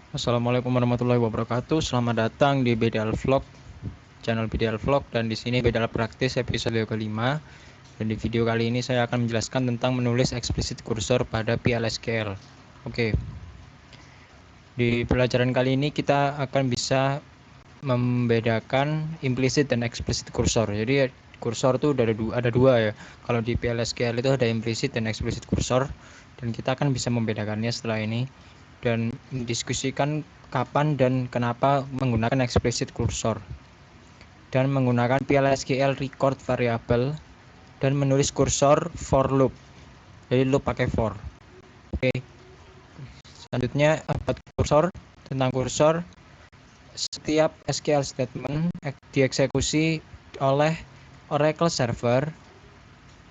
Assalamualaikum warahmatullahi wabarakatuh. Selamat datang di BDL Vlog, channel BDL Vlog, dan di sini BDL Praktis episode kelima. Dan di video kali ini saya akan menjelaskan tentang menulis explicit cursor pada PLSQL. Oke. Di pelajaran kali ini kita akan bisa membedakan implicit dan explicit cursor. Jadi cursor itu ada dua ya. Kalau di PLSQL itu ada implicit dan explicit cursor, dan kita akan bisa membedakannya setelah ini dan mendiskusikan kapan dan kenapa menggunakan explicit cursor, dan menggunakan PLSQL record variable, dan menulis cursor for loop, jadi loop pakai for. Oke. Selanjutnya tentang cursor, setiap SQL statement dieksekusi oleh Oracle server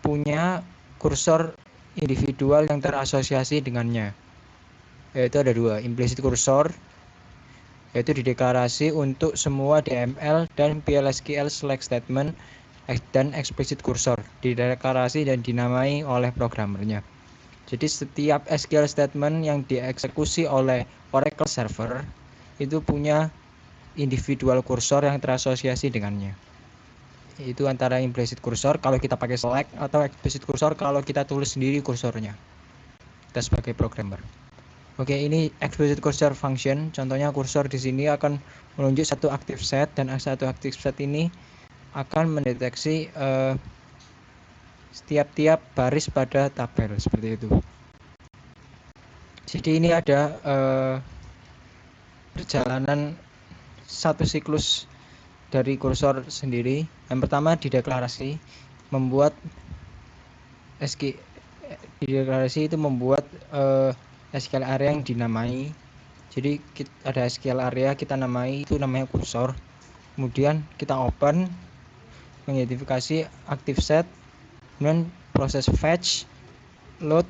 punya kursor individual yang terasosiasi dengannya, yaitu ada dua, implicit cursor yaitu dideklarasi untuk semua DML dan PLSQL select statement, dan explicit cursor dideklarasi dan dinamai oleh programmernya. Jadi setiap SQL statement yang dieksekusi oleh Oracle server itu punya individual cursor yang terasosiasi dengannya. Itu antara implicit cursor kalau kita pakai select, atau explicit cursor kalau kita tulis sendiri kursornya, kita sebagai programmer. Oke, ini explicit cursor function. Contohnya kursor di sini akan menunjuk satu active set, dan satu active set ini akan mendeteksi setiap baris pada tabel seperti itu. Jadi ini ada perjalanan satu siklus dari kursor sendiri. Yang pertama dideklarasi, membuat dideklarasi itu membuat SQL area yang dinamai. Jadi ada SQL area kita namai, itu namanya kursor. Kemudian kita open, mengidentifikasi active set, kemudian proses fetch, load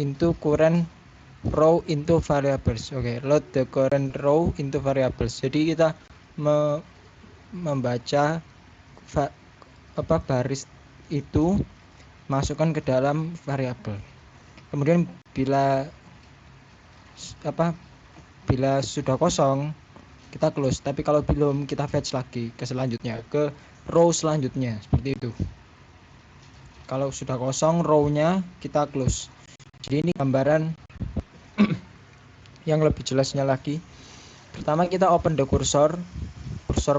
into current row into variables. Oke, load the current row into variables. Jadi kita membaca baris itu, masukkan ke dalam variabel. Kemudian bila sudah kosong kita close, tapi kalau belum kita fetch lagi ke selanjutnya, ke row selanjutnya, seperti itu. Kalau sudah kosong row-nya kita close. Jadi ini gambaran yang lebih jelasnya lagi. Pertama kita open the cursor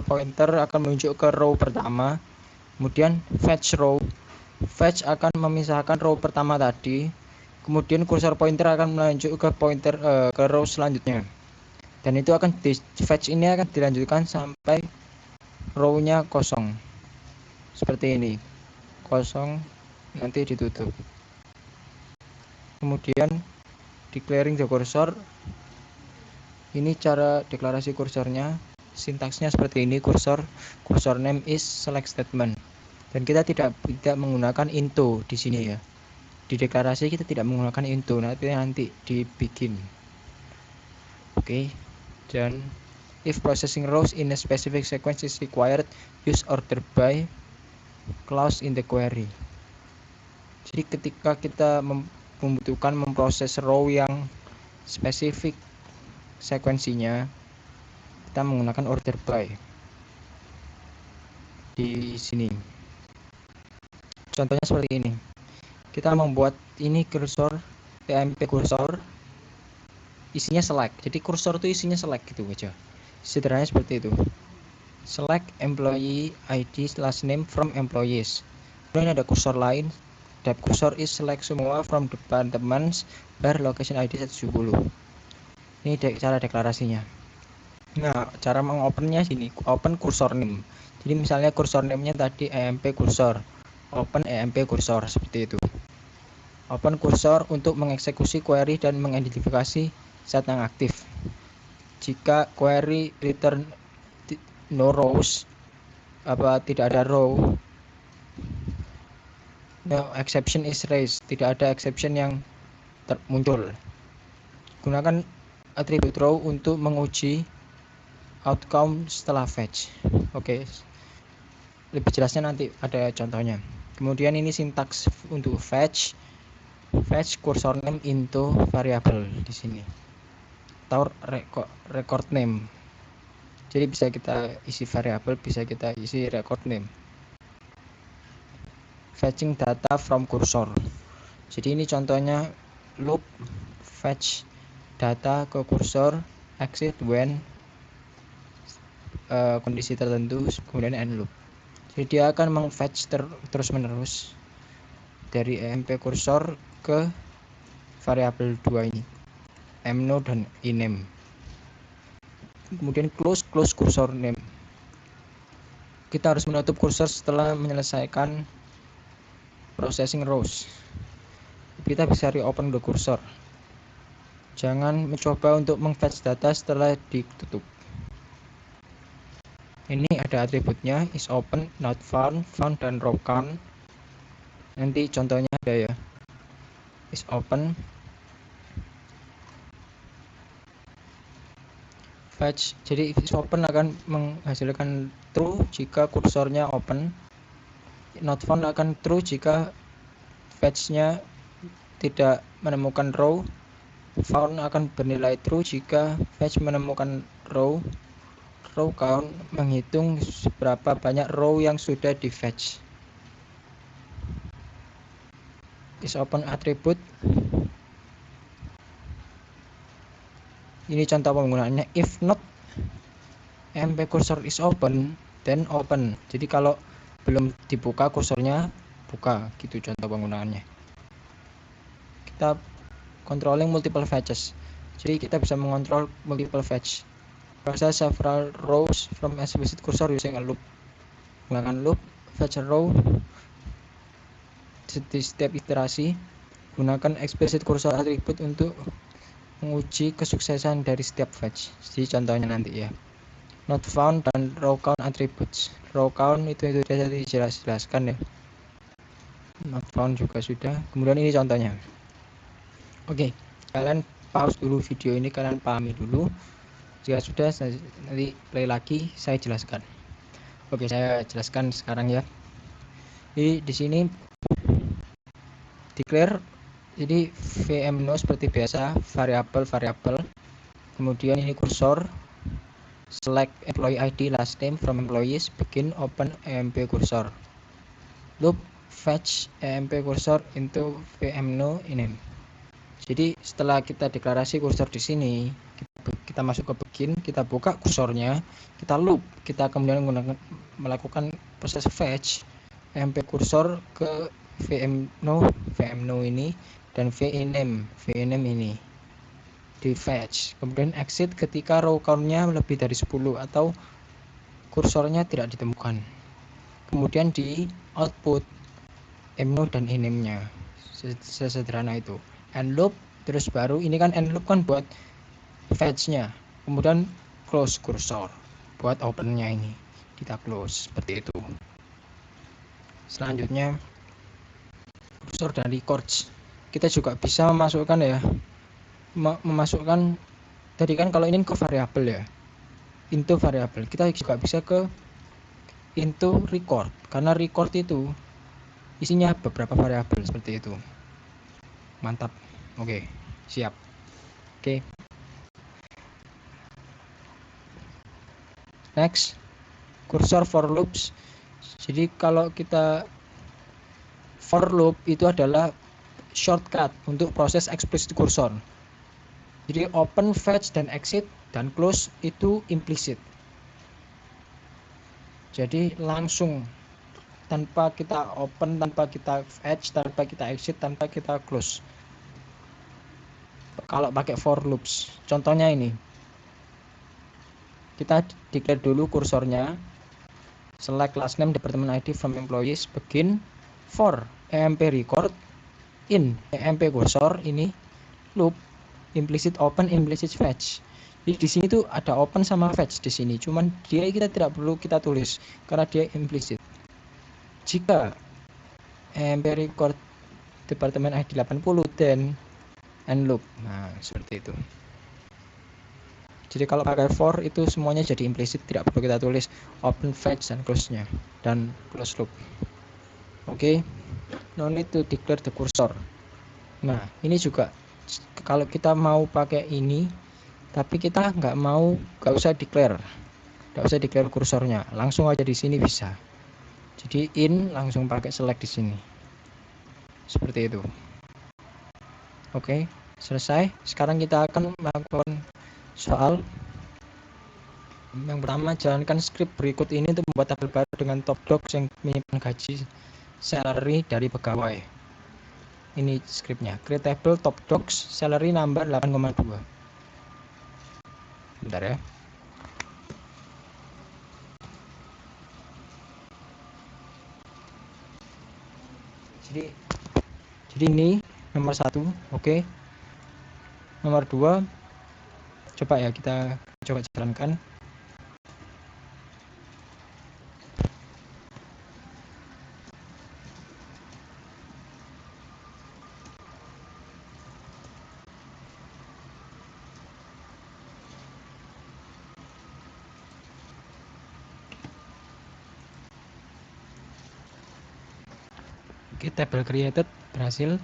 pointer akan menunjuk ke row pertama, kemudian fetch row, fetch akan memisahkan row pertama tadi, kemudian cursor pointer akan menunjuk ke ke row selanjutnya, dan itu akan fetch ini akan dilanjutkan sampai row-nya kosong seperti ini, kosong, nanti ditutup. Kemudian declaring the cursor, ini cara deklarasi kursornya. Sintaksnya seperti ini, cursor name is select statement, dan kita tidak menggunakan into di sini ya. Di deklarasi kita tidak menggunakan into, nanti dibikin. Oke. Dan if processing rows in a specific sequence is required, use order by clause in the query. Jadi ketika kita membutuhkan memproses row yang spesifik sekuensinya, kita menggunakan order by di sini. Contohnya seperti ini. Kita membuat ini kursor, PMP kursor, isinya select. Jadi kursor itu isinya select gitu aja. Sederhananya seperti itu. Select employee ID last name from employees. Kemudian ada kursor lain, type kursor is select semua from departments where location ID 170. Ini cara deklarasinya. Nah, cara mengopennya sini, open kursor name. Jadi misalnya kursor name-nya tadi EMP kursor, open EMP kursor seperti itu. Open kursor untuk mengeksekusi query dan mengidentifikasi set yang aktif. Jika query return no rows, tidak ada row, no exception is raised, tidak ada exception yang muncul. Gunakan atribut row untuk menguji outcome setelah fetch. Oke. Lebih jelasnya nanti ada contohnya. Kemudian ini sintaks untuk fetch cursor name into variable di sini. atau record name. Jadi bisa kita isi variabel, bisa kita isi record name. Fetching data from cursor. Jadi ini contohnya loop fetch data ke kursor, exit when kondisi tertentu, kemudian end loop. Jadi dia akan meng-fetch terus menerus dari emp kursor ke variabel 2 ini, mno dan iname. Kemudian close kursor name. Kita harus menutup kursor setelah menyelesaikan processing rows. Kita bisa reopen the kursor. Jangan mencoba untuk meng-fetch data setelah ditutup. Ini ada atributnya, is open, not found, found, dan row count. Nanti contohnya ada ya, is open, fetch. Jadi is open akan menghasilkan true jika kursornya open, not found akan true jika fetchnya tidak menemukan row, found akan bernilai true jika fetch menemukan row, row count menghitung seberapa banyak row yang sudah di fetch. Is open attribute. Ini contoh penggunaannya. If not emp cursor is open, then open. Jadi kalau belum dibuka kursornya, buka, gitu contoh penggunaannya. Kita controlling multiple fetches. Jadi kita bisa mengontrol multiple fetch. Process several rows from explicit cursor using a loop. Menggunakan loop, fetch a row di setiap iterasi. Gunakan explicit cursor attribute untuk menguji kesuksesan dari setiap fetch. Jadi contohnya nanti ya. Not found dan row count attributes. Row count itu sudah dijelaskan ya. Not found juga sudah. Kemudian ini contohnya. Oke, kalian pause dulu video ini, kalian pahami dulu. Jika sudah, nanti play lagi, saya jelaskan. Oke, saya jelaskan sekarang ya. Jadi di sini declare, jadi vmno seperti biasa, variabel. Kemudian ini kursor, select employee ID last name from employees, begin open emp cursor. Loop fetch emp cursor into vmno iname. Jadi setelah kita deklarasi kursor di sini, kita masuk ke begin, kita buka kursornya, kita loop, kita kemudian melakukan proses fetch emp cursor ke vmno ini dan viname ini di fetch. Kemudian exit ketika row count-nya lebih dari 10 atau kursornya tidak ditemukan. Kemudian di output mno dan iname-nya. Sesederhana itu. End loop, terus baru ini kan end loop kan buat fetch-nya. Kemudian close kursor buat open-nya ini. Kita close seperti itu. Selanjutnya kursor dan records. Kita juga bisa memasukkan ya. Memasukkan tadi kan kalau ini ke variabel ya, into variabel, kita juga bisa ke into record, karena record itu isinya beberapa variabel seperti itu. Mantap. Oke, siap. Oke, next, kursor for loops. Jadi kalau kita for loop itu adalah shortcut untuk proses explicit kursor. Jadi open, fetch, dan exit, dan close itu implicit. Jadi langsung, tanpa kita open, tanpa kita fetch, tanpa kita exit, tanpa kita close. Kalau pakai for loops, contohnya ini. Kita declare dulu kursornya, select last name, department ID from employees, begin for emp record in emp kursor ini loop implicit open, implicit fetch. Jadi di sini tuh ada open sama fetch di sini. Cuman dia kita tidak perlu kita tulis karena dia implicit. Jika emp record departemen ID 80 dan end loop. Nah, seperti itu. Jadi kalau pakai for itu semuanya jadi implicit, tidak perlu kita tulis open, fetch, dan close-nya dan close loop. Oke. No need to declare the cursor. Nah, ini juga kalau kita mau pakai ini, tapi kita nggak usah declare kursornya, langsung aja di sini bisa. Jadi in langsung pakai select di sini, seperti itu. Oke, selesai. Sekarang kita akan melakukan soal. Yang pertama, jalankan script berikut ini untuk membuat tabel baru dengan top docs yang menyimpan gaji salary dari pegawai. Ini scriptnya, create table top docs salary number 8,2. Bentar ya. Jadi ini nomor 1, oke. Nomor 2, coba ya kita coba jalankan. Oke, table created berhasil.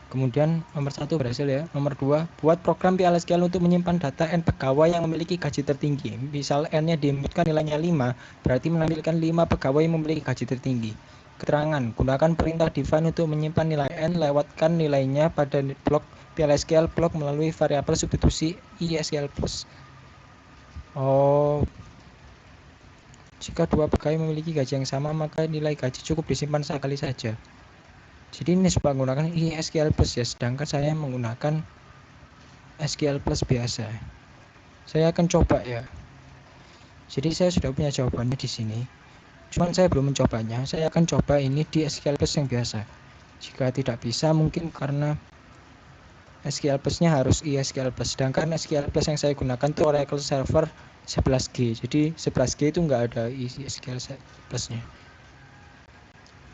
Kemudian nomor 1 berhasil ya. Nomor 2, buat program PLSQL untuk menyimpan data N pegawai yang memiliki gaji tertinggi. Misal N-nya diinputkan nilainya 5, berarti menampilkan 5 pegawai yang memiliki gaji tertinggi. Keterangan, gunakan perintah define untuk menyimpan nilai N, lewatkan nilainya pada blok PLSQL blok melalui variabel substitusi ISQL+. Oh, jika dua pegawai memiliki gaji yang sama, maka nilai gaji cukup disimpan sekali saja. Jadi ini supaya menggunakan SQL Plus ya, sedangkan saya menggunakan SQL Plus biasa. Saya akan coba ya. Jadi saya sudah punya jawabannya di sini. Cuman saya belum mencobanya. Saya akan coba ini di SQL Plus yang biasa. Jika tidak bisa, mungkin karena SQL Plus-nya harus SQL Plus. Sedangkan SQL Plus yang saya gunakan itu Oracle Server 11G. Jadi 11G itu nggak ada SQL Plus-nya.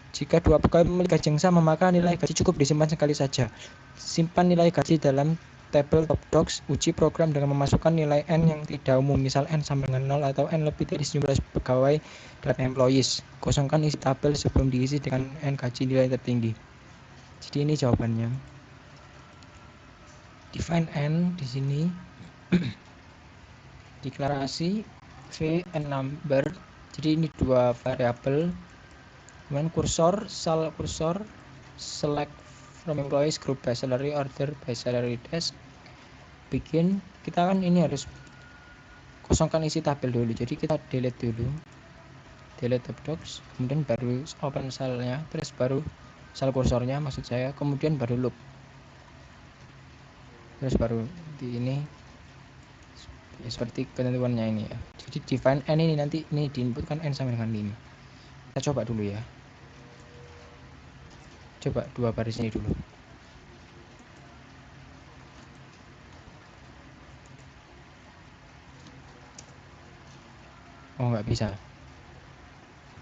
Jika dua pegawai memiliki gaji yang sama, maka nilai gaji cukup disimpan sekali saja. Simpan nilai gaji dalam tabel top docs. Uji program dengan memasukkan nilai N yang tidak umum, misal N sama dengan 0 atau N lebih dari jumlah pegawai dan employees. Kosongkan isi tabel sebelum diisi dengan N gaji nilai tertinggi. Jadi ini jawabannya. Define N di sini. Deklarasi V N number. Jadi ini dua variabel. Kemudian kursor, select from employees group by salary, order by salary desk. Bikin, kita kan ini harus kosongkan isi tabel dulu. Jadi kita delete dulu, delete top docs, kemudian baru open cell-nya, terus baru cell kursornya maksud saya, kemudian baru loop, terus baru di ini ya, seperti ketentuannya ini ya. Jadi define N ini nanti ini diinputkan N sama dengan 5. Kita coba dulu ya. Coba dua baris ini dulu. Oh, nggak bisa.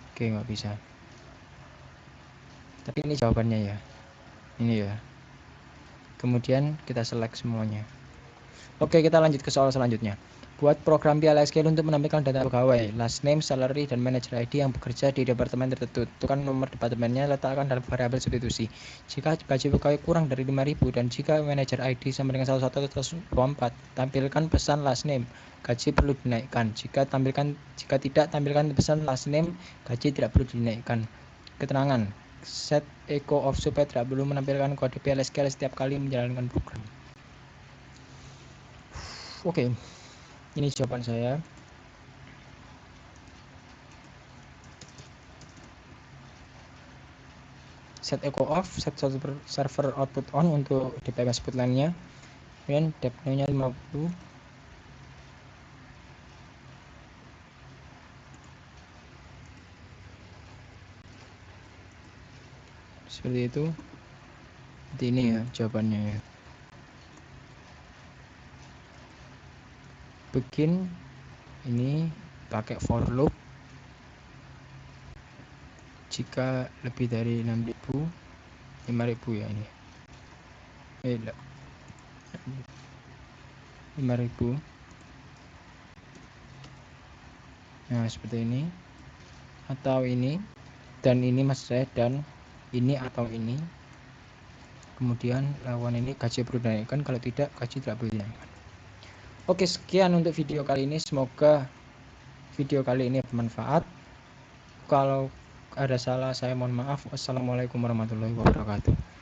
Oke, nggak bisa. Tapi ini jawabannya ya. Ini ya. Kemudian kita select semuanya. Oke, kita lanjut ke soal selanjutnya. Buat program PLSQL untuk menampilkan data pegawai, last name, salary, dan manager ID yang bekerja di departemen tertentu. Tentukan nomor departemennya, letakkan dalam variabel substitusi. Jika gaji pegawai kurang dari 5.000 dan jika manager ID sama dengan 11 atau 24, tampilkan pesan last name, gaji perlu dinaikkan. Jika tidak, tampilkan pesan last name, gaji tidak perlu dinaikkan. Keterangan, set echo off supaya tidak perlu menampilkan kode PLSQL setiap kali menjalankan program. Oke. Ini jawaban saya. Set echo off, set server output on untuk DPM output line-nya. Kemudian depth-nya 50. Seperti itu. Seperti ini ya jawabannya ya. Begin ini pakai for loop. Jika lebih dari 6.000, 5.000 ya ini. 5.000. Nah, seperti ini. Atau ini dan ini maksud saya, dan ini atau ini. Kemudian lawan ini gaji perlu dinaikkan, kalau tidak gaji tidak perlu dinaikkan. Oke, sekian untuk video kali ini. Semoga video kali ini bermanfaat. Kalau ada salah saya mohon maaf. Wassalamualaikum warahmatullahi wabarakatuh.